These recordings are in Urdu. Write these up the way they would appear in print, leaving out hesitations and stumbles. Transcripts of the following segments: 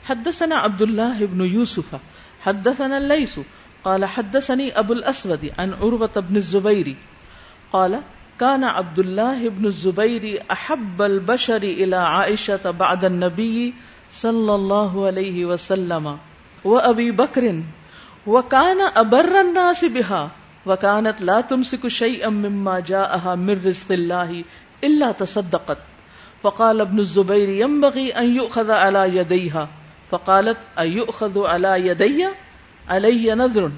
حدثنا عبد الله بن يوسف حدثنا الليث قال حدثني ابو الاسود عن عروة بن الزبير قال كان عبد الله بن الزبير احب البشر الى عائشة بعد النبي صلى الله عليه وسلم وابي بكر وكان ابر الناس بها وكانت لا تمسك شيئا مما جاءها من رزق الله الا تصدقت فقال ابن الزبير ينبغي ان يؤخذ على يديها فقالت ايؤخذ على يدي علي نذر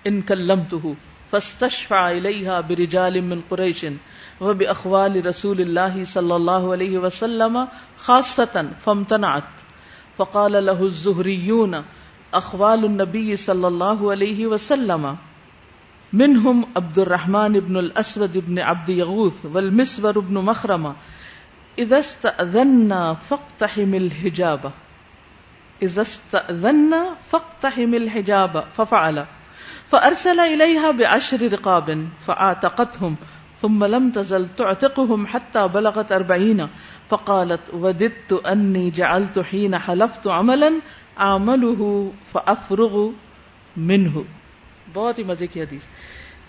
ان كلمته فاستشفع اليها برجال من قريش وباخوال رسول الله صلى الله عليه وسلم خاصة فامتنعت فقال له الزهريون اخوال النبي صلى الله عليه وسلم منهم عبد الرحمن بن الاسود بن عبد يغوث والمسور بن مخرمة اذا استأذنا فاقتحم الحجاب اذا استأذنا فاقتحم الحجاب ففعل فارسل اليها ب10 رقاب فاعتقتهم ثم لم تزل تعتقهم حتى بلغت 40 فقالت وددت انی جعلت حين حلفت عملا اعمله فافرغ منه. بہت ہی مزے کی حدیث.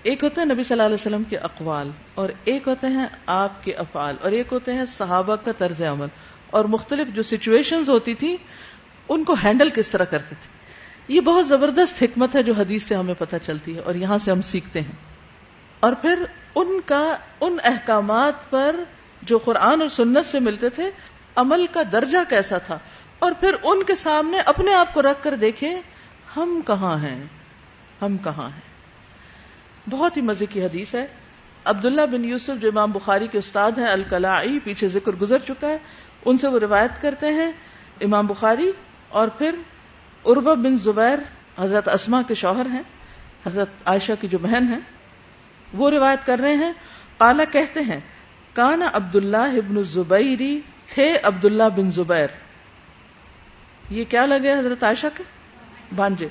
ایک ہوتے ہیں نبی صلی اللہ علیہ وسلم کے اقوال اور ایک ہوتے ہیں آپ کے افعال اور ایک ہوتے ہیں صحابہ کا طرز عمل اور مختلف جو سچویشنز ہوتی تھی ان کو ہینڈل کس طرح کرتے تھے. یہ بہت زبردست حکمت ہے جو حدیث سے ہمیں پتہ چلتی ہے اور یہاں سے ہم سیکھتے ہیں. اور پھر ان احکامات پر جو قرآن اور سنت سے ملتے تھے عمل کا درجہ کیسا تھا اور پھر ان کے سامنے اپنے آپ کو رکھ کر دیکھیں ہم کہاں ہیں. بہت ہی مزے کی حدیث ہے. عبداللہ بن یوسف جو امام بخاری کے استاد ہیں الکلائی، پیچھے ذکر گزر چکا ہے، ان سے وہ روایت کرتے ہیں امام بخاری. اور پھر عروہ بن زبیر حضرت اسماء کے شوہر ہیں، حضرت عائشہ کی جو بہن ہیں، وہ روایت کر رہے ہیں. قالا کہتے ہیں کان عبداللہ بن الزبیر، تھے عبداللہ بن زبیر. یہ کیا لگے حضرت عائشہ کے بھانجے.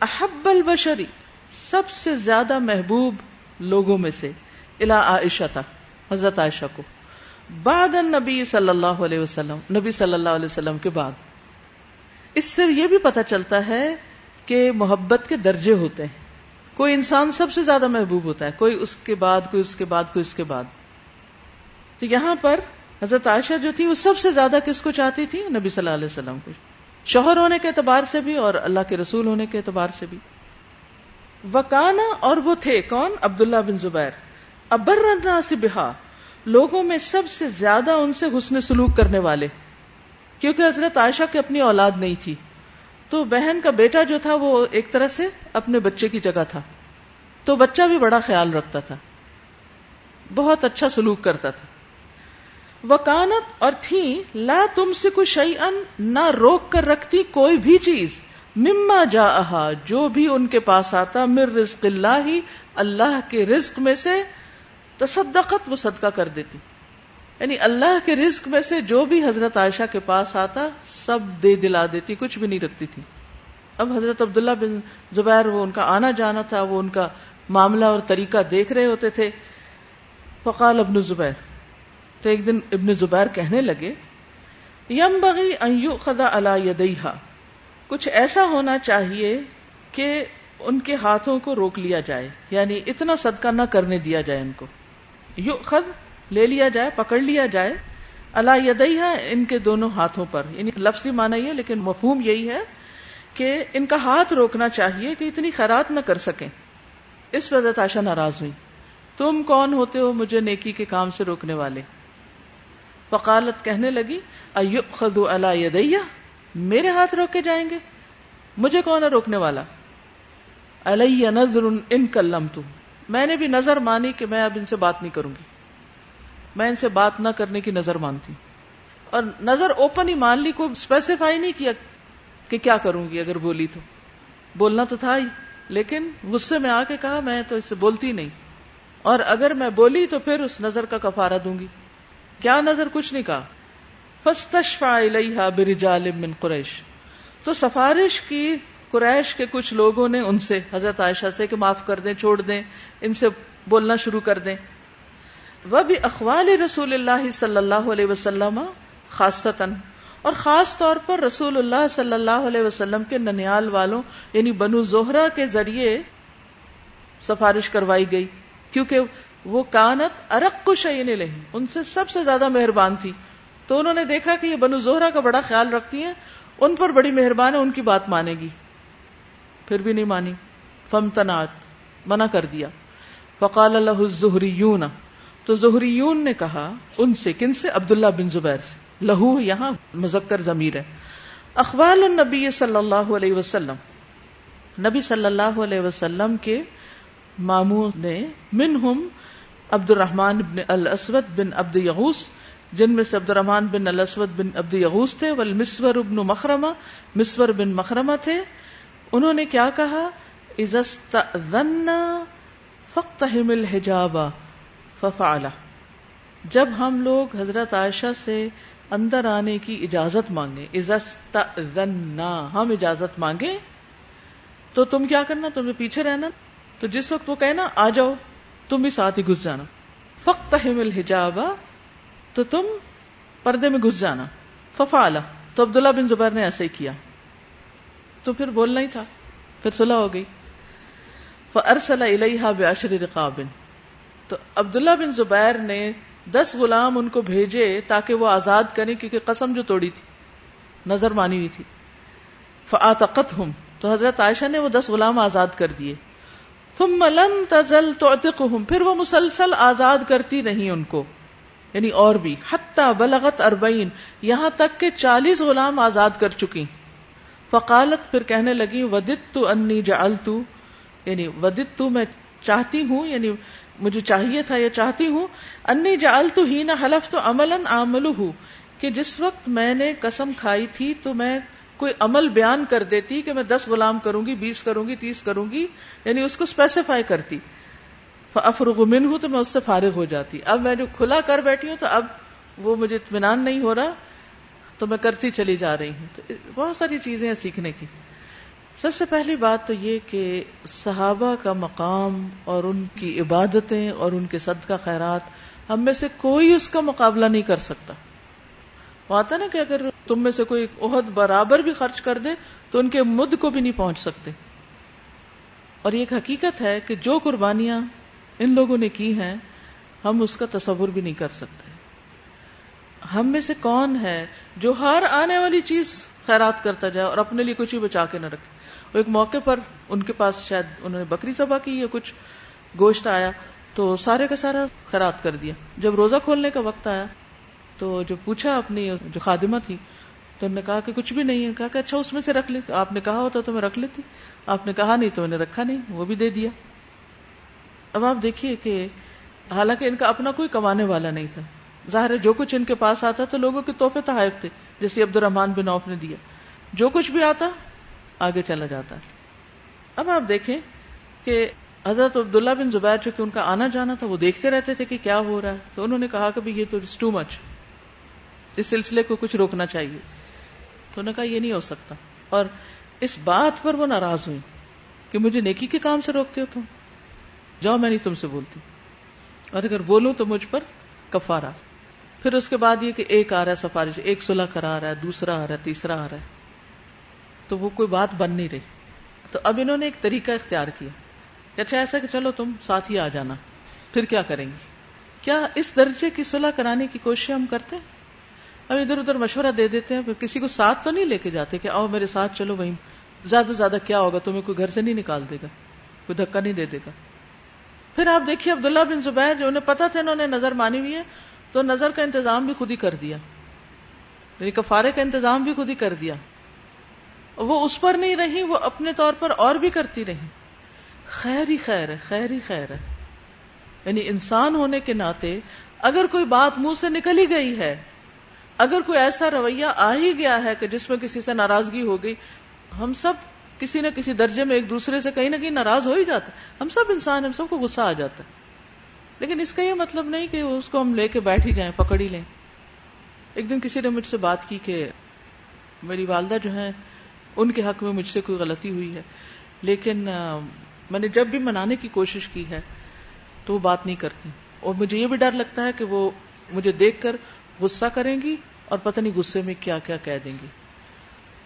احب البشری، سب سے زیادہ محبوب لوگوں میں سے، الی عائشہ تھا، حضرت عائشہ کو، بعد النبی صلی اللہ علیہ وسلم، نبی صلی اللہ علیہ وسلم کے بعد. اس سے یہ بھی پتہ چلتا ہے کہ محبت کے درجے ہوتے ہیں. کوئی انسان سب سے زیادہ محبوب ہوتا ہے، کوئی اس کے بعد، کوئی اس کے بعد، کوئی اس کے بعد. تو یہاں پر حضرت عائشہ جو تھی وہ سب سے زیادہ کس کو چاہتی تھی؟ نبی صلی اللہ علیہ وسلم کو، شوہر ہونے کے اعتبار سے بھی اور اللہ کے رسول ہونے کے اعتبار سے بھی. وکانا، اور وہ تھے کون؟ عبداللہ بن زبیر. ابر الناس بہا، لوگوں میں سب سے زیادہ ان سے حسن سلوک کرنے والے، کیونکہ حضرت عائشہ کی اپنی اولاد نہیں تھی تو بہن کا بیٹا جو تھا وہ ایک طرح سے اپنے بچے کی جگہ تھا، تو بچہ بھی بڑا خیال رکھتا تھا، بہت اچھا سلوک کرتا تھا. وکانت، اور تھیں لا تمسک شیئا، نہ روک کر رکھتی کوئی بھی چیز، مما جاءہا، جو بھی ان کے پاس آتا، من رزق اللہ، اللہ کے رزق میں سے، تصدقت، وہ صدقہ کر دیتی. یعنی اللہ کے رزق میں سے جو بھی حضرت عائشہ کے پاس آتا سب دے دلا دیتی، کچھ بھی نہیں رکھتی تھی. اب حضرت عبداللہ بن زبیر، وہ ان کا آنا جانا تھا، وہ ان کا معاملہ اور طریقہ دیکھ رہے ہوتے تھے. فقال ابن زبیر، تو ایک دن ابن زبیر کہنے لگے، ینبغی ان یؤخذ علی یدیہا، کچھ ایسا ہونا چاہیے کہ ان کے ہاتھوں کو روک لیا جائے، یعنی اتنا صدقہ نہ کرنے دیا جائے ان کو. یؤخذ، لے لیا جائے، پکڑ لیا جائے، علی یدیہا، ان کے دونوں ہاتھوں پر. یعنی لفظی معنی یہ، لیکن مفہوم یہی ہے کہ ان کا ہاتھ روکنا چاہیے کہ اتنی خیرات نہ کر سکیں. اس پر حضرت عائشہ ناراض ہوئی، تم کون ہوتے ہو مجھے نیکی کے کام سے روکنے والے؟ فقالت، کہنے لگی، ایؤخذ علی یدیہ، میرے ہاتھ روکے جائیں گے، مجھے کون ہے روکنے والا؟ علی نذر ان کلمت، میں نے بھی نظر مانی کہ میں اب ان سے بات نہیں کروں گی، میں ان سے بات نہ کرنے کی نظر مانتی. اور نظر اوپن ہی مان لی، کوئی اسپیسیفائی نہیں کیا کہ کیا کروں گی. اگر بولی تو بولنا تو تھا ہی، لیکن غصے میں آ کے کہا میں تو اس سے بولتی نہیں، اور اگر میں بولی تو پھر اس نظر کا کفارہ دوں گی. کیا نظر؟ کچھ نہیں کہا. فاستشفع الیہا برجال من قریش، تو سفارش کی قریش کے کچھ لوگوں نے ان سے، حضرت عائشہ سے، کہ معاف کر دیں، چھوڑ دیں، ان سے بولنا شروع کر دیں. وَبِأَخْوَالِ رسول اللہ صلی اللہ علیہ وسلم خاصتاً، اور خاص طور پر رسول اللہ صلی اللہ علیہ وسلم کے ننیال والوں یعنی بنو زہرہ کے ذریعے سفارش کروائی گئی، کیونکہ وہ کانت ارق شیء الیہ، ان سے سب سے زیادہ مہربان تھی، تو انہوں نے دیکھا کہ یہ بنو زہرہ کا بڑا خیال رکھتی ہیں، ان پر بڑی مہربان ہے، ان کی بات مانے گی، پھر بھی نہیں مانی، فامتنعت، منع کر دیا۔ فقال له الزہریون، تو زہریون نے کہا ان سے، کن سے؟ عبداللہ بن زبیر سے، لہو یہاں مذکر ضمیر ہے۔ اخوال النبی صلی اللہ علیہ وسلم، نبی صلی اللہ علیہ وسلم کے ماموں نے، منہم عبد الرحمن بن الاسود بن عبد یغوث، جن میں سے عبد الرحمن بن الاسود بن عبد یغوث تھے، والمسور بن مخرمہ، مسور بن مخرمہ تھے۔ انہوں نے کیا کہا؟ اذا استأذنا فاقتحم الحجاب ففعل، جب ہم لوگ حضرت عائشہ سے اندر آنے کی اجازت مانگے، اذا استأذنا، ہم اجازت مانگے، تو تم کیا کرنا؟ تمہیں پیچھے رہنا، تو جس وقت وہ کہنا آ جاؤ، تم بھی ساتھ ہی گھس جانا، فاقتحم الحجاب، تو تم پردے میں گھس جانا، ففعل، تو عبداللہ بن زبیر نے ایسے ہی کیا، تو پھر بولنا ہی تھا، پھر صلح ہو گئی۔ فارسل الیہا بعشر رقاب، تو عبداللہ بن زبیر نے 10 غلام ان کو بھیجے تاکہ وہ آزاد کریں، کیونکہ قسم جو توڑی تھی، نظر مانی ہوئی تھی۔ فآتقتہم، تو حضرت عائشہ نے وہ 10 غلام آزاد کر دیے۔ ثم لن تزل تعتقہم، پھر وہ مسلسل آزاد کرتی رہی ان کو، یعنی اور بھی، حتی بلغت 40، یہاں تک کہ 40 غلام آزاد کر چکی۔ فقالت، پھر کہنے لگی، وددت انی جعلت، یعنی وددت میں چاہتی ہوں، یعنی مجھے چاہیے تھا یا چاہتی ہوں، انی جعلت حین حلفت عملا اعملہ، کہ جس وقت میں نے قسم کھائی تھی تو میں کوئی عمل بیان کر دیتی کہ میں 10 غلام کروں گی، 20 کروں گی، 30 کروں گی، یعنی اس کو اسپیسیفائی کرتی۔ فافرغ منہ، تو میں اس سے فارغ ہو جاتی۔ اب میں جو کھلا کر بیٹھی ہوں تو اب وہ مجھے اطمینان نہیں ہو رہا، تو میں کرتی چلی جا رہی ہوں۔ تو بہت ساری چیزیں ہیں سیکھنے کی۔ سب سے پہلی بات تو یہ کہ صحابہ کا مقام اور ان کی عبادتیں اور ان کے صدقہ خیرات، ہم میں سے کوئی اس کا مقابلہ نہیں کر سکتا۔ وہ آتا نا کہ اگر تم میں سے کوئی احد برابر بھی خرچ کر دے تو ان کے مد کو بھی نہیں پہنچ سکتے۔ اور یہ ایک حقیقت ہے کہ جو قربانیاں ان لوگوں نے کی ہیں، ہم اس کا تصور بھی نہیں کر سکتے۔ ہم میں سے کون ہے جو ہر آنے والی چیز خیرات کرتا جائے اور اپنے لیے کچھ بھی بچا کے نہ رکھے؟ وہ ایک موقع پر ان کے پاس شاید انہوں نے بکری ذبح کی یا کچھ گوشت آیا، تو سارے کا سارا خیرات کر دیا۔ جب روزہ کھولنے کا وقت آیا تو جو پوچھا اپنی جو خادمہ تھی، تو انہوں نے کہا کہ کچھ بھی نہیں ہے۔ کہا کہ اچھا اس میں سے رکھ لیتے، آپ نے کہا ہوتا تو میں رکھ لیتی، آپ نے کہا نہیں تو میں نے رکھا نہیں، وہ بھی دے دیا۔ اب آپ دیکھیے کہ حالانکہ ان کا اپنا کوئی کمانے والا نہیں تھا، ظاہر ہے جو کچھ ان کے پاس آتا تو لوگوں کے تحفے تحائف تھے، جیسے عبد الرحمن بن عوف نے دیا، جو کچھ بھی آتا آگے چلا جاتا ہے۔ اب آپ دیکھیں کہ حضرت عبداللہ بن زبیر چونکہ ان کا آنا جانا تھا، وہ دیکھتے رہتے تھے کہ کیا ہو رہا ہے، تو انہوں نے کہا کہ یہ تو ٹو مچ، اس سلسلے کو کچھ روکنا چاہیے۔ تو انہوں نے کہا یہ نہیں ہو سکتا، اور اس بات پر وہ ناراض ہوئی کہ مجھے نیکی کے کام سے روکتے ہو تم، جاؤ میں نہیں تم سے بولتی، اور اگر بولوں تو مجھ پر کفارہ۔ پھر اس کے بعد یہ کہ ایک آ رہا ہے سفارش، ایک صلح کرا رہا ہے، دوسرا آ رہا ہے، تیسرا آ رہا ہے، تو وہ کوئی بات بن نہیں رہی۔ تو اب انہوں نے ایک طریقہ اختیار کیا کہ اچھا ایسا کہ چلو تم ساتھ ہی آ جانا، پھر کیا کریں گے؟ کیا اس درجے کی صلح کرانے کی کوشش ہم کرتے ہیں؟ اب ادھر ادھر مشورہ دے دیتے ہیں، پھر کسی کو ساتھ تو نہیں لے کے جاتے کہ آؤ میرے ساتھ چلو، وہیں زیادہ سے زیادہ کیا ہوگا، تمہیں کوئی گھر سے نہیں نکال دے گا، کوئی دھکا نہیں دے دے گا۔ پھر آپ دیکھیے عبداللہ بن زبیر، جو انہیں پتا تھا انہوں نے نظر مانی ہوئی ہے، تو نظر کا انتظام بھی خود ہی کر دیا، یعنی کفارے کا انتظام بھی خود ہی کر دیا۔ وہ اس پر نہیں رہی، وہ اپنے طور پر اور بھی کرتی رہی۔ خیر ہی خیر ہے، خیر ہی خیر ہے، یعنی انسان ہونے کے ناطے اگر کوئی بات منہ سے نکل ہی گئی ہے، اگر کوئی ایسا رویہ آ ہی گیا ہے کہ جس میں کسی سے ناراضگی ہو گئی، ہم سب کسی نہ کسی درجے میں ایک دوسرے سے کہیں نہ کہیں ناراض ہو ہی جاتا ہے، ہم سب انسان ہیں، ہم سب کو غصہ آ جاتا ہے۔ لیکن اس کا یہ مطلب نہیں کہ اس کو ہم لے کے بیٹھ ہی جائیں، پکڑ ہی لیں۔ ایک دن کسی نے مجھ سے بات کی کہ میری والدہ جو ہیں ان کے حق میں مجھ سے کوئی غلطی ہوئی ہے، لیکن میں نے جب بھی منانے کی کوشش کی ہے تو وہ بات نہیں کرتی، اور مجھے یہ بھی ڈر لگتا ہے کہ وہ مجھے دیکھ کر غصہ کریں گی اور پتہ نہیں غصے میں کیا کیا کہہ دیں گی.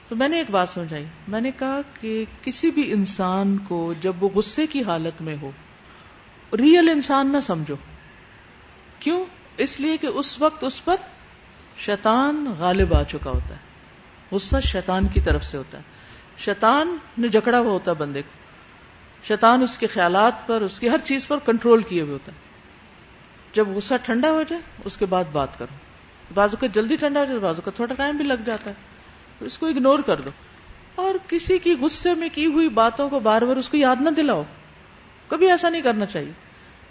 تو میں نے ایک بات سمجھائی، میں نے کہا کہ کسی بھی انسان کو جب وہ غصے کی حالت میں ہو ریئل انسان نہ سمجھو. کیوں؟ اس لیے کہ اس وقت اس پر شیطان غالب آ چکا ہوتا ہے. غصہ شیطان کی طرف سے ہوتا ہے. شیطان نے جکڑا ہوا ہوتا ہے بندے کو. شیطان اس کے خیالات پر، اس کی ہر چیز پر کنٹرول کیے ہوئے ہوتا ہے. جب غصہ ٹھنڈا ہو جائے اس کے بعد بات کرو. بعضوں کا جلدی ٹھنڈا ہو جائے، بعضوں کا تھوڑا ٹائم بھی لگ جاتا ہے. اس کو اگنور کر دو اور کسی کی غصے میں کی ہوئی باتوں کو بار بار اس کو یاد نہ دلاؤ. کبھی ایسا نہیں کرنا چاہیے.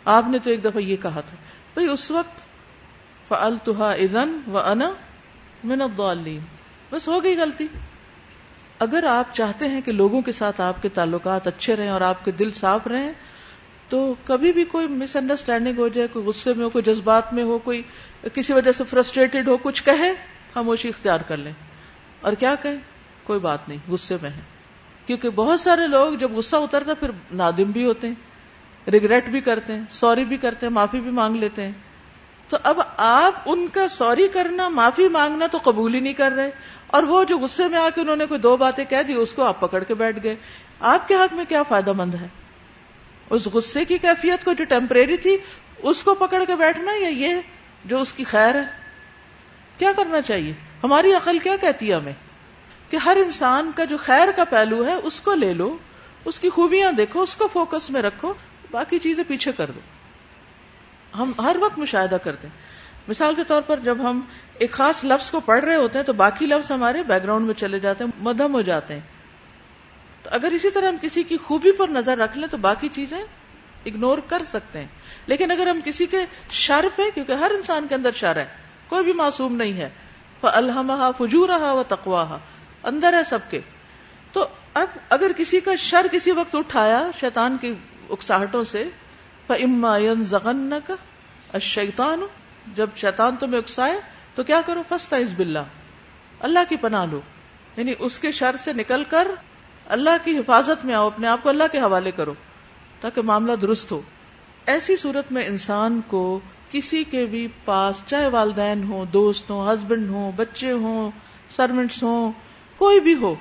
آپ نے تو ایک دفعہ یہ کہا تھا، بھئی اس وقت فعلتها اذن وانا من الضالین، بس ہو گئی غلطی. اگر آپ چاہتے ہیں کہ لوگوں کے ساتھ آپ کے تعلقات اچھے رہیں اور آپ کے دل صاف رہیں تو کبھی بھی کوئی مس انڈرسٹینڈنگ ہو جائے، کوئی غصے میں ہو، کوئی جذبات میں ہو، کوئی کسی وجہ سے فرسٹریٹڈ ہو، کچھ کہے، خاموشی اختیار کر لیں. اور کیا کہیں؟ کوئی بات نہیں، غصے میں ہے. کیونکہ بہت سارے لوگ جب غصہ اترتا پھر نادم بھی ہوتے ہیں، ریگریٹ بھی کرتے ہیں، سوری بھی کرتے ہیں، معافی بھی مانگ لیتے ہیں. تو اب آپ ان کا سوری کرنا، معافی مانگنا تو قبول ہی نہیں کر رہے، اور وہ جو غصے میں آ کے انہوں نے کوئی دو باتیں کہہ دی اس کو آپ پکڑ کے بیٹھ گئے. آپ کے حق میں کیا فائدہ مند ہے؟ اس غصے کی کیفیت کو جو ٹیمپریری تھی اس کو پکڑ کے بیٹھنا، یا یہ جو اس کی خیر ہے؟ کیا کرنا چاہیے؟ ہماری عقل کیا کہتی ہے ہمیں کہ ہر انسان کا جو خیر کا پہلو ہے اس کو لے لو، اس کی خوبیاں دیکھو، اس کو فوکس میں رکھو، باقی چیزیں پیچھے کر دو. ہم ہر وقت مشاہدہ کرتے ہیں. مثال کے طور پر جب ہم ایک خاص لفظ کو پڑھ رہے ہوتے ہیں تو باقی لفظ ہمارے بیک گراؤنڈ میں چلے جاتے ہیں، مدھم ہو جاتے ہیں. تو اگر اسی طرح ہم کسی کی خوبی پر نظر رکھ لیں تو باقی چیزیں اگنور کر سکتے ہیں. لیکن اگر ہم کسی کے شر پہ، کیونکہ ہر انسان کے اندر شر ہے، کوئی بھی معصوم نہیں ہے، فَأَلْهَمَهَا فُجُورَهَا وَتَقْوَاهَا، اندر ہے سب کے. تو اب اگر کسی کا شر کسی وقت اٹھایا شیطان کی اکساہٹوں سے، فَإِمَّا يَنزَغَنَّكَ الشَّيْطَانُ، جب شیطان تمہیں اکسائے تو کیا کرو؟ فَاسْتَعِذْ بِاللَّهِ، اللہ کی پناہ لو. یعنی اس کے شر سے نکل کر اللہ کی حفاظت میں آؤ، اپنے آپ کو اللہ کے حوالے کرو تاکہ معاملہ درست ہو. ایسی صورت میں انسان کو کسی کے بھی پاس، چاہے والدین ہوں، دوست ہوں، ہسبینڈ ہوں، بچے ہوں، سرونٹس ہوں، کوئی بھی ہو،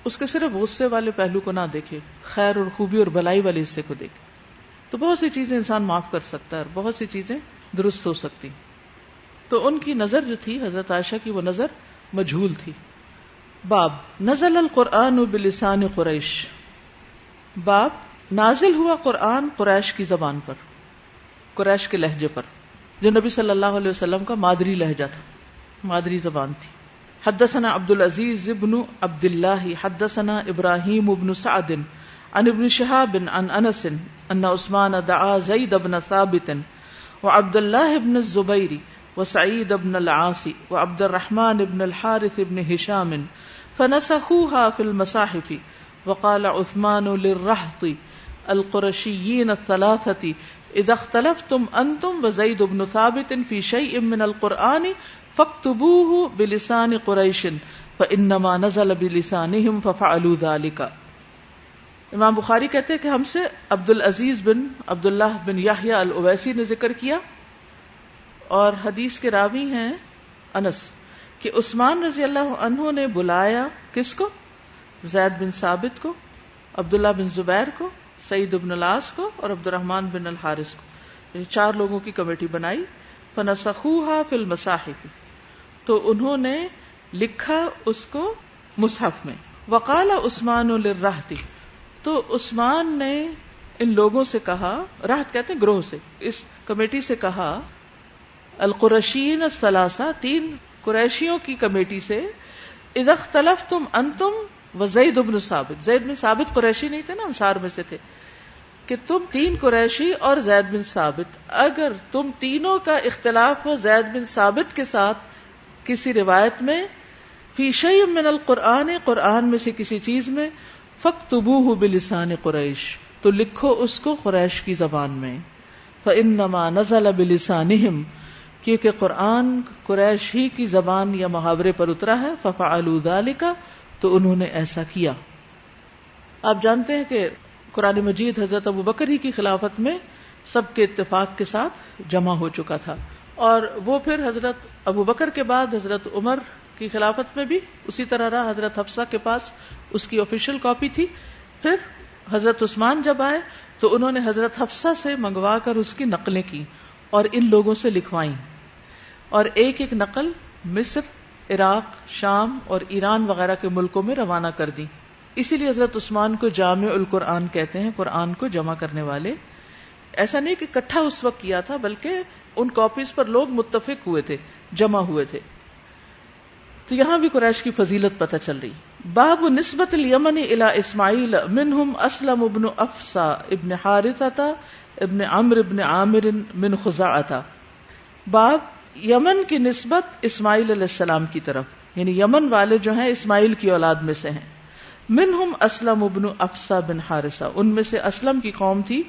اس کے صرف غصے والے پہلو کو نہ دیکھے، خیر اور خوبی اور بھلائی والے حصے کو دیکھے. تو بہت سی چیزیں انسان معاف کر سکتا ہے اور بہت سی چیزیں درست ہو سکتی. تو ان کی نظر جو تھی حضرت عائشہ کی، وہ نظر مجہول تھی. باب نزل القرآن بلسان قریش، باب نازل ہوا قرآن قریش کی زبان پر، قریش کے لہجے پر، جو نبی صلی اللہ علیہ وسلم کا مادری لہجہ تھا، مادری زبان تھی. حدثنا عبد العزیز ابن عبد اللہ حدثنا ابراہیم ابن سعد عن ابن شہاب عن انس ان عثمان دعا زید بن ثابت وعبد اللہ ابن الزبیر وسعید ابن العاص وعبد الرحمن ابن الحارث ابن ہشام فنسخوها في المصاحف وقال عثمان للرهط القرشيين الثلاثة اذا اختلفتم انتم وزید بن ثابت في شيء من القرآن فاكتبوه بلسان قریش فانما نزل بلسانهم ففعلوا ذلك. امام بخاری کہتے ہیں کہ ہم سے عبد العزیز بن عبداللہ بن یحییٰ الاویسی نے ذکر کیا، اور حدیث کے راوی ہیں انس، کہ عثمان رضی اللہ عنہ نے بلایا کس کو؟ زید بن ثابت کو، عبداللہ بن زبیر کو، سعید بن العاص کو اور عبد الرحمن بن الحارث کو. یعنی 4 لوگوں کی کمیٹی بنائی. فنسخوها فی المصاحف، تو انہوں نے لکھا اس کو مصحف میں. وقال عثمان للرہط، تو عثمان نے ان لوگوں سے کہا، رہط کہتے ہیں گروہ سے، اس کمیٹی سے کہا، القرشین الثلاثہ، 3 قریشیوں کی کمیٹی سے، اذا اختلفتم انتم وزید بن ثابت، زید بن ثابت قریشی نہیں تھے نا، انصار میں سے تھے، کہ تم 3 قریشی اور زید بن ثابت، اگر تم تینوں کا اختلاف ہو زید بن ثابت کے ساتھ کسی روایت میں، فی شیء من القرآن، قرآن میں سے کسی چیز میں، فاکتبوہ بلسان قریش، تو لکھو اس کو قریش کی زبان میں. فانما نزل بلسانہم، کیونکہ قرآن قریش ہی کی زبان یا محاورے پر اترا ہے. ففعلوا ذلک، تو انہوں نے ایسا کیا. آپ جانتے ہیں کہ قرآن مجید حضرت ابوبکر ہی کی خلافت میں سب کے اتفاق کے ساتھ جمع ہو چکا تھا، اور وہ پھر حضرت ابو بکر کے بعد حضرت عمر کی خلافت میں بھی اسی طرح رہا. حضرت حفصہ کے پاس اس کی آفیشیل کاپی تھی. پھر حضرت عثمان جب آئے تو انہوں نے حضرت حفصہ سے منگوا کر اس کی نقلیں کی اور ان لوگوں سے لکھوائیں، اور ایک ایک نقل مصر، عراق، شام اور ایران وغیرہ کے ملکوں میں روانہ کر دی. اسی لیے حضرت عثمان کو جامع القرآن کہتے ہیں، قرآن کو جمع کرنے والے. ایسا نہیں کہ اکٹھا اس وقت کیا تھا، بلکہ ان کاپیز پر لوگ متفق ہوئے تھے، جمع ہوئے تھے. تو یہاں بھی قریش کی فضیلت پتہ چل رہی. باب نسبت الیمن الی اسماعیل منہم اسلم ابن افسا ابن حارثہ ابن عمرو ابن عامر من خزاعہ. باب یمن کی نسبت اسماعیل علیہ السلام کی طرف، یعنی یمن والے جو ہیں اسماعیل کی اولاد میں سے ہیں. منہم اسلم ابن افسا بن حارثہ، ان میں سے اسلم کی قوم تھی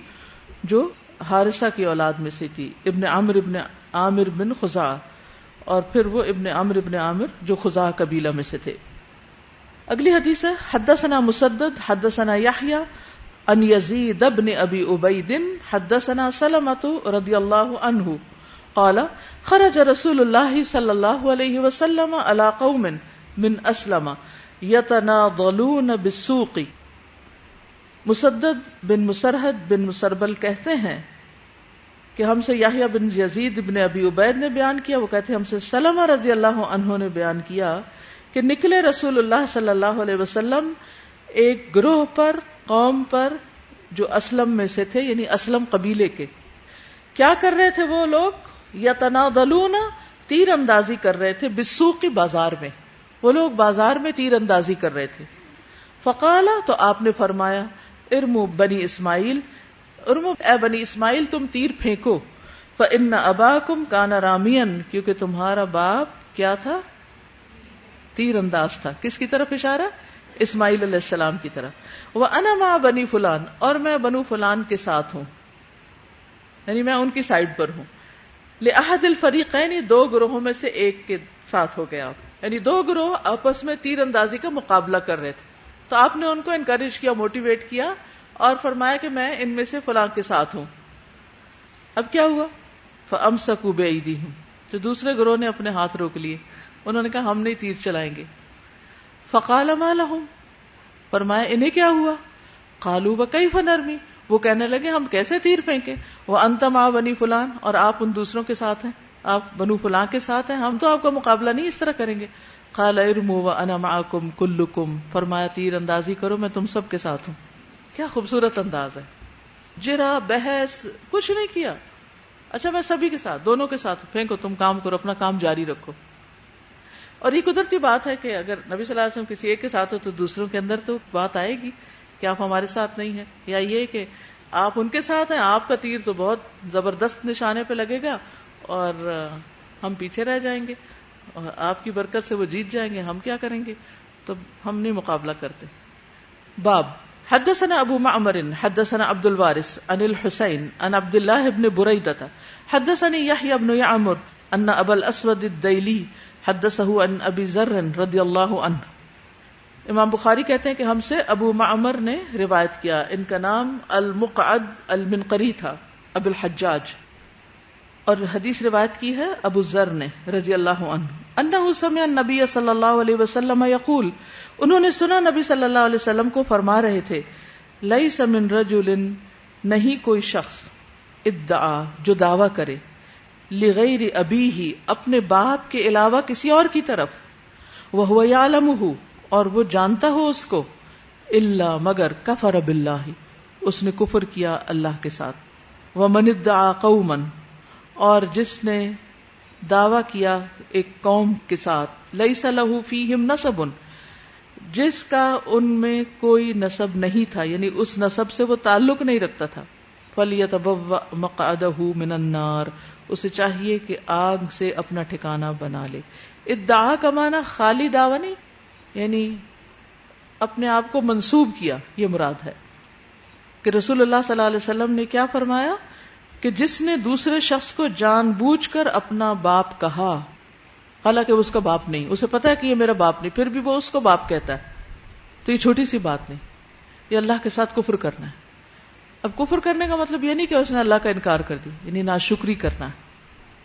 جو حارثہ کی اولاد میں سے تھی، ابن عمرو ابن عامر بن خزاعہ، اور پھر وہ ابن عمرو ابن عامر جو خزاعہ قبیلہ میں سے تھے. اگلی حدیث ہے حدثنا مسدد حدثنا یحییٰ ان یزید ابن ابی عبید حدثنا سلمۃ رضی اللہ عنہ قال خرج رسول اللہ صلی اللہ علیہ وسلم علی قوم من اسلم یتناضلون بالسوق. مسدد بن مسرحد بن مسربل کہتے ہیں کہ ہم سے یحییٰ بن یزید بن ابی عبید نے بیان کیا، وہ کہتے ہیں ہم سے سلمہ رضی اللہ عنہ نے بیان کیا کہ نکلے رسول اللہ صلی اللہ علیہ وسلم ایک گروہ پر، قوم پر جو اسلم میں سے تھے، یعنی اسلم قبیلے کے. کیا کر رہے تھے وہ لوگ؟ یتناضلون، تیر اندازی کر رہے تھے، بالسوق، بازار میں. وہ لوگ بازار میں تیر اندازی کر رہے تھے. فقال، تو آپ نے فرمایا ارمو بنی اسماعیل، ارمو اے بنی اسماعیل تم تیر پھینکو. فإن اباکم کان رامیا، کیونکہ تمہارا باپ کیا تھا؟ تیر انداز تھا. کس کی طرف اشارہ؟ اسماعیل علیہ السلام کی طرف. وأنا مع بنی فلان، اور میں بنو فلان کے ساتھ ہوں، یعنی میں ان کی سائڈ پر ہوں. لأحد الفریقین، دو گروہوں میں سے ایک کے ساتھ ہو گیا آپ، یعنی دو گروہ آپس میں تیر اندازی کا مقابلہ کر رہے تھے. تو آپ نے ان کو انکریج کیا، موٹیویٹ کیا، اور فرمایا کہ میں ان میں سے فلاں کے ساتھ ہوں. اب کیا ہوا؟ فأمسکوا بأیدیہم، تو دوسرے گروہ نے اپنے ہاتھ روک لیے، انہوں نے کہا ہم نہیں تیر چلائیں گے. فقال ما لہم، فرمایا انہیں کیا ہوا؟ قالوا وکیف نرمی، وہ کہنے لگے ہم کیسے تیر پھینکیں. وانت مع بنی فلان، اور آپ ان دوسروں کے ساتھ ہیں، آپ بنو فلان کے ساتھ ہیں، ہم تو آپ کا مقابلہ نہیں اس طرح کریں گے. قال ارموا وانا معکم کلکم، فرمایا تیر اندازی کرو میں تم سب کے ساتھ ہوں. کیا خوبصورت انداز ہے، جرا بحث کچھ نہیں کیا. اچھا میں سبھی کے ساتھ، دونوں کے ساتھ، پھینکو تم کام کرو، اپنا کام جاری رکھو. اور یہ قدرتی بات ہے کہ اگر نبی صلی اللہ علیہ وسلم کسی ایک کے ساتھ ہو تو دوسروں کے اندر تو بات آئے گی کہ آپ ہمارے ساتھ نہیں ہیں، یا یہ کہ آپ ان کے ساتھ ہیں، آپ کا تیر تو بہت زبردست نشانے پہ لگے گا اور ہم پیچھے رہ جائیں گے، اور آپ کی برکت سے وہ جیت جائیں گے، ہم کیا کریں گے؟ تو ہم نہیں مقابلہ کرتے. باب حدثنا ابو معمر حدثنا عبد الوارث عن الحسین عن عبد الله بن بريدة حدثني يحيى بن يعمر ان ابا الاسود الديلي حدثه عن ابي ذر رضی اللہ عنہ. امام بخاری کہتے ہیں کہ ہم سے ابو معمر نے روایت کیا، ان کا نام المقعد المنقری تھا، ابو الحجاج، اور حدیث روایت کی ہے ابو ذر نے رضی اللہ عنہ. انہ سمع النبی صلی اللہ علیہ وسلم یقول، انہوں نے سنا نبی صلی اللہ علیہ وسلم کو فرما رہے تھے، لیس من رجل، نہیں کوئی شخص، ادعا، جو دعویٰ کرے، لغیر ابیہ، اپنے باپ کے علاوہ کسی اور کی طرف، وہو یعلمہ، اور وہ جانتا ہو اس کو، الا، مگر، کفر باللہ، اس نے کفر کیا اللہ کے ساتھ. ومن ادعا قوما، اور جس نے دعویٰ کیا ایک قوم کے ساتھ، لیس لہ فیہم نسب، جس کا ان میں کوئی نسب نہیں تھا، یعنی اس نسب سے وہ تعلق نہیں رکھتا تھا، فلیتبوأ مقعدہ من النار، اسے چاہیے کہ آگ سے اپنا ٹھکانہ بنا لے. ادعا کا معنی خالی دعویٰ نہیں، یعنی اپنے آپ کو منسوب کیا، یہ مراد ہے. کہ رسول اللہ صلی اللہ علیہ وسلم نے کیا فرمایا کہ جس نے دوسرے شخص کو جان بوجھ کر اپنا باپ کہا، حالانکہ اس کا باپ نہیں، اسے پتا ہے کہ یہ میرا باپ نہیں، پھر بھی وہ اس کو باپ کہتا ہے، تو یہ چھوٹی سی بات نہیں، یہ اللہ کے ساتھ کفر کرنا ہے. اب کفر کرنے کا مطلب یہ نہیں کہ اس نے اللہ کا انکار کر دیا، یعنی ناشکری کرنا ہے.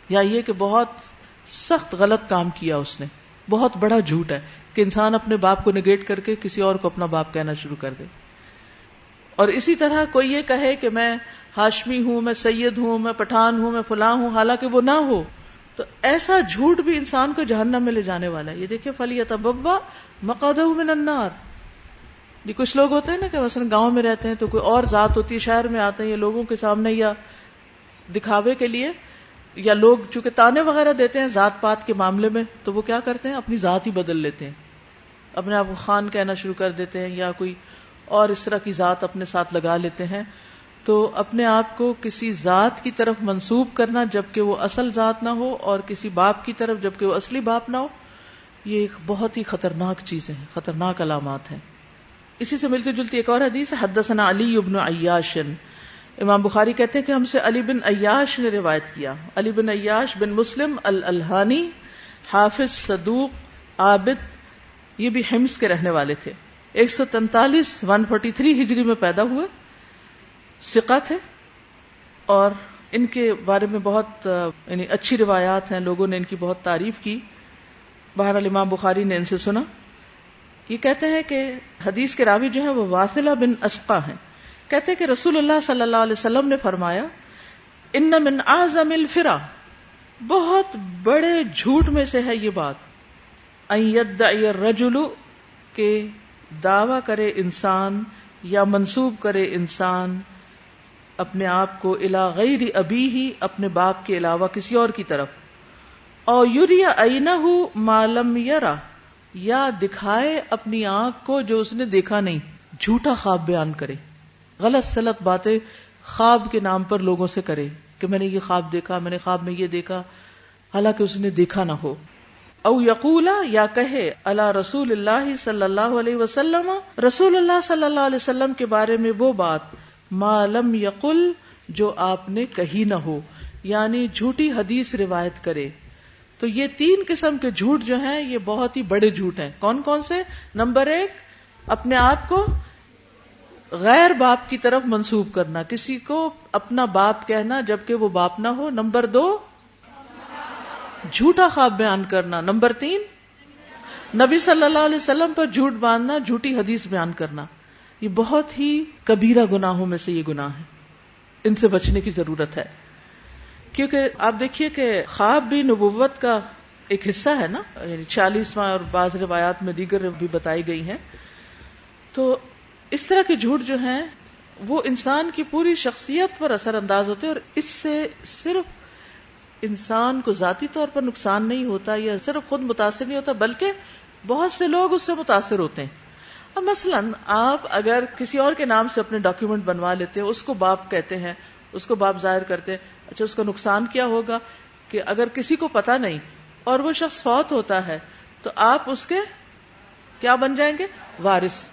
یا یہ کہ بہت سخت غلط کام کیا اس نے، بہت بڑا جھوٹ ہے کہ انسان اپنے باپ کو نگیٹ کر کے کسی اور کو اپنا باپ کہنا شروع کر دے. اور اسی طرح کوئی یہ کہے کہ میں ہاشمی ہوں، میں سید ہوں، میں پٹھان ہوں، میں فلاں ہوں، حالانکہ وہ نہ ہو، تو ایسا جھوٹ بھی انسان کو جہنم میں لے جانے والا ہے. یہ دیکھیں فَلْيَتَبَوَّأْ مَقْعَدَهُ مِنَ النَّارِ. یہ کچھ لوگ ہوتے ہیں نا کہ مثلا گاؤں میں رہتے ہیں تو کوئی اور ذات ہوتی ہے، شہر میں آتے ہیں یا لوگوں کے سامنے یا دکھاوے کے لیے، یا لوگ چونکہ تانے وغیرہ دیتے ہیں ذات پات کے معاملے میں، تو وہ کیا کرتے ہیں اپنی ذات ہی بدل لیتے ہیں، اپنے آپ کو خان کہنا شروع کر دیتے ہیں یا کوئی اور اس طرح کی ذات اپنے ساتھ لگا لیتے ہیں. تو اپنے آپ کو کسی ذات کی طرف منسوب کرنا جبکہ وہ اصل ذات نہ ہو، اور کسی باپ کی طرف جبکہ وہ اصلی باپ نہ ہو، یہ ایک بہت ہی خطرناک چیزیں ہیں، خطرناک علامات ہیں. اسی سے ملتی جلتی ایک اور حدیث ہے، حدثنا علی بن عیاش. امام بخاری کہتے ہیں کہ ہم سے علی بن عیاش نے روایت کیا. علی بن عیاش بن مسلم الالہانی، حافظ صدوق عابد، یہ بھی حمص کے رہنے والے تھے. 143 ہجری میں پیدا ہوئے، ثقہ تھے، اور ان کے بارے میں بہت یعنی اچھی روایات ہیں، لوگوں نے ان کی بہت تعریف کی. بہرحال امام بخاری نے ان سے سنا. یہ کہتے ہیں کہ حدیث کے راوی جو ہیں وہ واثلہ بن اسقا ہیں. کہتے ہیں کہ رسول اللہ صلی اللہ علیہ وسلم نے فرمایا، ان من اعظم الفرا، بہت بڑے جھوٹ میں سے ہے یہ بات، ان یدعی الرجل، کہ دعویٰ کرے انسان یا منسوب کرے انسان اپنے آپ کو الی غیر ابیہ، اپنے باپ کے علاوہ کسی اور کی طرف، او یری عینہ ما لم یرا، یا دکھائے اپنی آنکھ کو جو اس نے دیکھا نہیں، جھوٹا خواب بیان کرے، غلط سلط باتیں خواب کے نام پر لوگوں سے کرے کہ میں نے یہ خواب دیکھا، میں نے خواب میں یہ دیکھا، حالانکہ اس نے دیکھا نہ ہو. او یقولا، یا کہے علی رسول اللہ صلی اللہ علیہ وسلم، رسول اللہ صلی اللہ علیہ وسلم کے بارے میں وہ بات، ما لم یقل، جو آپ نے کہی نہ ہو، یعنی جھوٹی حدیث روایت کرے. تو یہ 3 قسم کے جھوٹ جو ہیں یہ بہت ہی بڑے جھوٹ ہیں. کون کون سے؟ نمبر 1، اپنے آپ کو غیر باپ کی طرف منسوب کرنا، کسی کو اپنا باپ کہنا جبکہ وہ باپ نہ ہو. نمبر 2، جھوٹا خواب بیان کرنا. نمبر 3، نبی صلی اللہ علیہ وسلم پر جھوٹ باندھنا، جھوٹی حدیث بیان کرنا. یہ بہت ہی کبیرہ گناہوں میں سے یہ گناہ ہے، ان سے بچنے کی ضرورت ہے. کیونکہ آپ دیکھیے کہ خواب بھی نبوت کا ایک حصہ ہے نا، یعنی 40واں، اور بعض روایات میں دیگر بھی بتائی گئی ہیں. تو اس طرح کے جھوٹ جو ہیں وہ انسان کی پوری شخصیت پر اثر انداز ہوتے ہیں، اور اس سے صرف انسان کو ذاتی طور پر نقصان نہیں ہوتا یا صرف خود متاثر نہیں ہوتا، بلکہ بہت سے لوگ اس سے متاثر ہوتے ہیں. اب مثلاً آپ اگر کسی اور کے نام سے اپنے ڈاکیومنٹ بنوا لیتے ہیں، اس کو باپ کہتے ہیں، اس کو باپ ظاہر کرتے ہیں، اچھا اس کا نقصان کیا ہوگا کہ اگر کسی کو پتا نہیں اور وہ شخص فوت ہوتا ہے تو آپ اس کے کیا بن جائیں گے؟ وارث،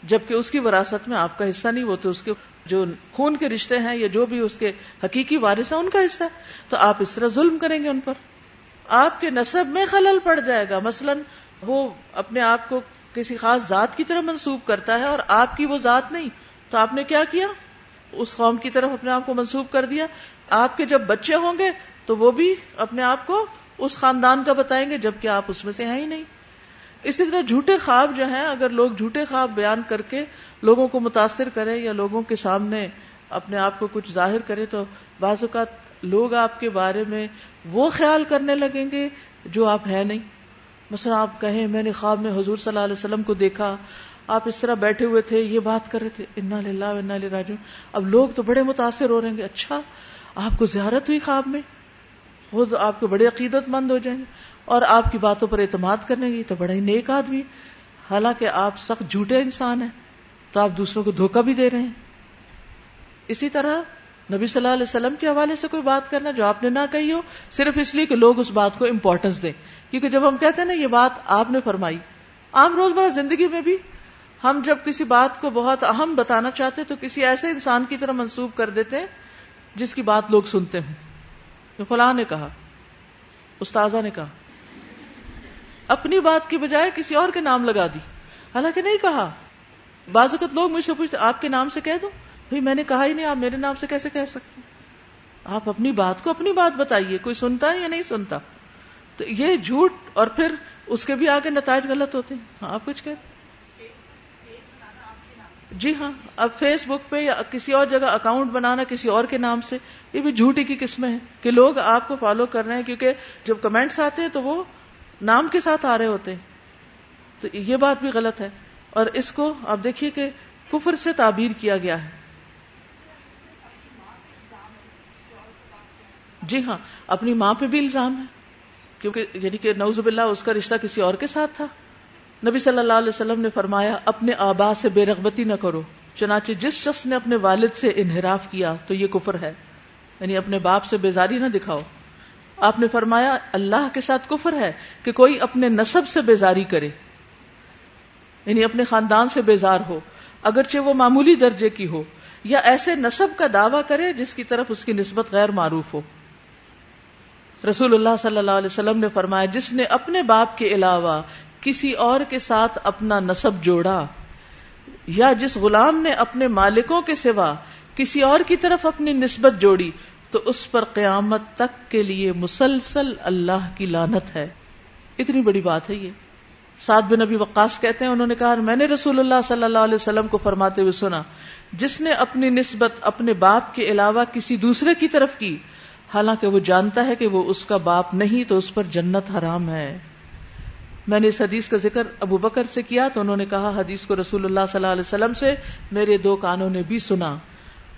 جبکہ اس کی وراثت میں آپ کا حصہ نہیں، وہ تو اس کے جو خون کے رشتے ہیں یا جو بھی اس کے حقیقی وارث ہیں ان کا حصہ ہے. تو آپ اس طرح ظلم کریں گے ان پر، آپ کے نسب میں خلل پڑ جائے گا. مثلاً وہ اپنے آپ کو کسی خاص ذات کی طرح منسوب کرتا ہے اور آپ کی وہ ذات نہیں، تو آپ نے کیا کیا؟ اس قوم کی طرف اپنے آپ کو منسوب کر دیا. آپ کے جب بچے ہوں گے تو وہ بھی اپنے آپ کو اس خاندان کا بتائیں گے جبکہ آپ اس میں سے ہیں ہی نہیں. اسی طرح جھوٹے خواب جو ہیں، اگر لوگ جھوٹے خواب بیان کر کے لوگوں کو متاثر کریں یا لوگوں کے سامنے اپنے آپ کو کچھ ظاہر کرے تو بعض اوقات لوگ آپ کے بارے میں وہ خیال کرنے لگیں گے جو آپ ہیں نہیں. مثلا آپ کہیں میں نے خواب میں حضور صلی اللہ علیہ وسلم کو دیکھا، آپ اس طرح بیٹھے ہوئے تھے، یہ بات کر رہے تھے، انا للہ و انا الیہ راجعون. اب لوگ تو بڑے متاثر ہو رہے ہیں، اچھا آپ کو زیارت ہوئی خواب میں، وہ تو آپ کو بڑے عقیدت مند ہو جائیں گے اور آپ کی باتوں پر اعتماد کرنے گی، تو بڑا ہی نیک آدمی، حالانکہ آپ سخت جھوٹے انسان ہیں، تو آپ دوسروں کو دھوکہ بھی دے رہے ہیں. اسی طرح نبی صلی اللہ علیہ وسلم کے حوالے سے کوئی بات کرنا جو آپ نے نہ کہی ہو، صرف اس لیے کہ لوگ اس بات کو امپورٹنس دیں. کیونکہ جب ہم کہتے ہیں نا یہ بات آپ نے فرمائی، عام روزمرہ زندگی میں بھی ہم جب کسی بات کو بہت اہم بتانا چاہتے تو کسی ایسے انسان کی طرح منسوب کر دیتے ہیں جس کی بات لوگ سنتے ہیں. کہ فلاں نے کہا، استاذہ نے کہا، اپنی بات کی بجائے کسی اور کے نام لگا دی، حالانکہ نہیں کہا. بعض اوقات لوگ مجھ سے پوچھتے آپ کے نام سے کہہ دوں، بھئی میں نے کہا ہی نہیں، آپ میرے نام سے کیسے کہہ سکتے ہیں؟ آپ اپنی بات کو اپنی بات بتائیے، کوئی سنتا ہے یا نہیں سنتا. تو یہ جھوٹ اور پھر اس کے بھی آگے نتائج غلط ہوتے ہیں. ہاں آپ کچھ کہتے؟ جی ہاں، اب فیس بک پہ یا کسی اور جگہ اکاؤنٹ بنانا کسی اور کے نام سے، یہ بھی جھوٹی کی قسمیں ہیں کہ لوگ آپ کو فالو کر رہے ہیں کیونکہ جب کمنٹس آتے ہیں تو وہ نام کے ساتھ آ رہے ہوتے ہیں. تو یہ بات بھی غلط ہے. اور اس کو آپ دیکھیے کہ کفر سے تعبیر کیا گیا ہے. جی ہاں، اپنی ماں پہ بھی الزام ہے کیونکہ یعنی کہ نعوذ باللہ اس کا رشتہ کسی اور کے ساتھ تھا. نبی صلی اللہ علیہ وسلم نے فرمایا اپنے آبا سے بے رغبتی نہ کرو، چنانچہ جس شخص نے اپنے والد سے انحراف کیا تو یہ کفر ہے، یعنی اپنے باپ سے بیزاری نہ دکھاؤ. آپ نے فرمایا اللہ کے ساتھ کفر ہے کہ کوئی اپنے نسب سے بیزاری کرے، یعنی اپنے خاندان سے بیزار ہو اگرچہ وہ معمولی درجے کی ہو، یا ایسے نسب کا دعویٰ کرے جس کی طرف اس کی نسبت غیر معروف ہو. رسول اللہ صلی اللہ علیہ وسلم نے فرمایا جس نے اپنے باپ کے علاوہ کسی اور کے ساتھ اپنا نسب جوڑا، یا جس غلام نے اپنے مالکوں کے سوا کسی اور کی طرف اپنی نسبت جوڑی، تو اس پر قیامت تک کے لیے مسلسل اللہ کی لعنت ہے. اتنی بڑی بات ہے یہ. سعد بن ابی وقاص کہتے ہیں انہوں نے کہا میں نے رسول اللہ صلی اللہ علیہ وسلم کو فرماتے ہوئے سنا جس نے اپنی نسبت اپنے باپ کے علاوہ کسی دوسرے کی طرف کی حالانکہ وہ جانتا ہے کہ وہ اس کا باپ نہیں تو اس پر جنت حرام ہے. میں نے اس حدیث کا ذکر ابو بکر سے کیا تو انہوں نے کہا حدیث کو رسول اللہ صلی اللہ علیہ وسلم سے میرے 2 کانوں نے بھی سنا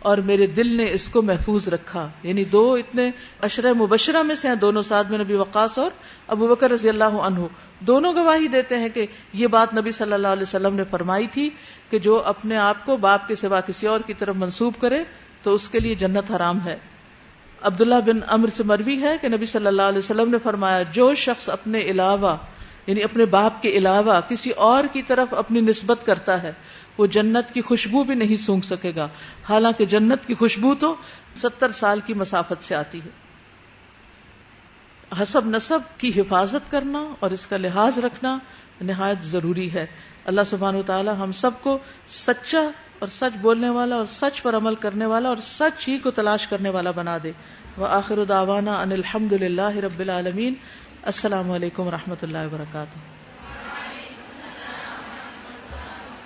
اور میرے دل نے اس کو محفوظ رکھا. یعنی 2 اتنے عشرہ مبشرہ میں سے ہیں دونوں، سعد بن نبی وقاص اور ابو بکر رضی اللہ عنہ، دونوں گواہی دیتے ہیں کہ یہ بات نبی صلی اللہ علیہ وسلم نے فرمائی تھی کہ جو اپنے آپ کو باپ کے سوا کسی اور کی طرف منسوب کرے تو اس کے لیے جنت حرام ہے. عبداللہ بن عمرو سے مروی ہے کہ نبی صلی اللہ علیہ وسلم نے فرمایا جو شخص اپنے علاوہ یعنی اپنے باپ کے علاوہ کسی اور کی طرف اپنی نسبت کرتا ہے وہ جنت کی خوشبو بھی نہیں سونگھ سکے گا، حالانکہ جنت کی خوشبو تو 70 سال کی مسافت سے آتی ہے. حسب نسب کی حفاظت کرنا اور اس کا لحاظ رکھنا نہایت ضروری ہے. اللہ سبحانہ وتعالی ہم سب کو سچا اور سچ بولنے والا اور سچ پر عمل کرنے والا اور سچ ہی کو تلاش کرنے والا بنا دے. وآخر دعوانا ان الحمد للہ رب العالمین. السلام علیکم ورحمۃ اللہ وبرکاتہ.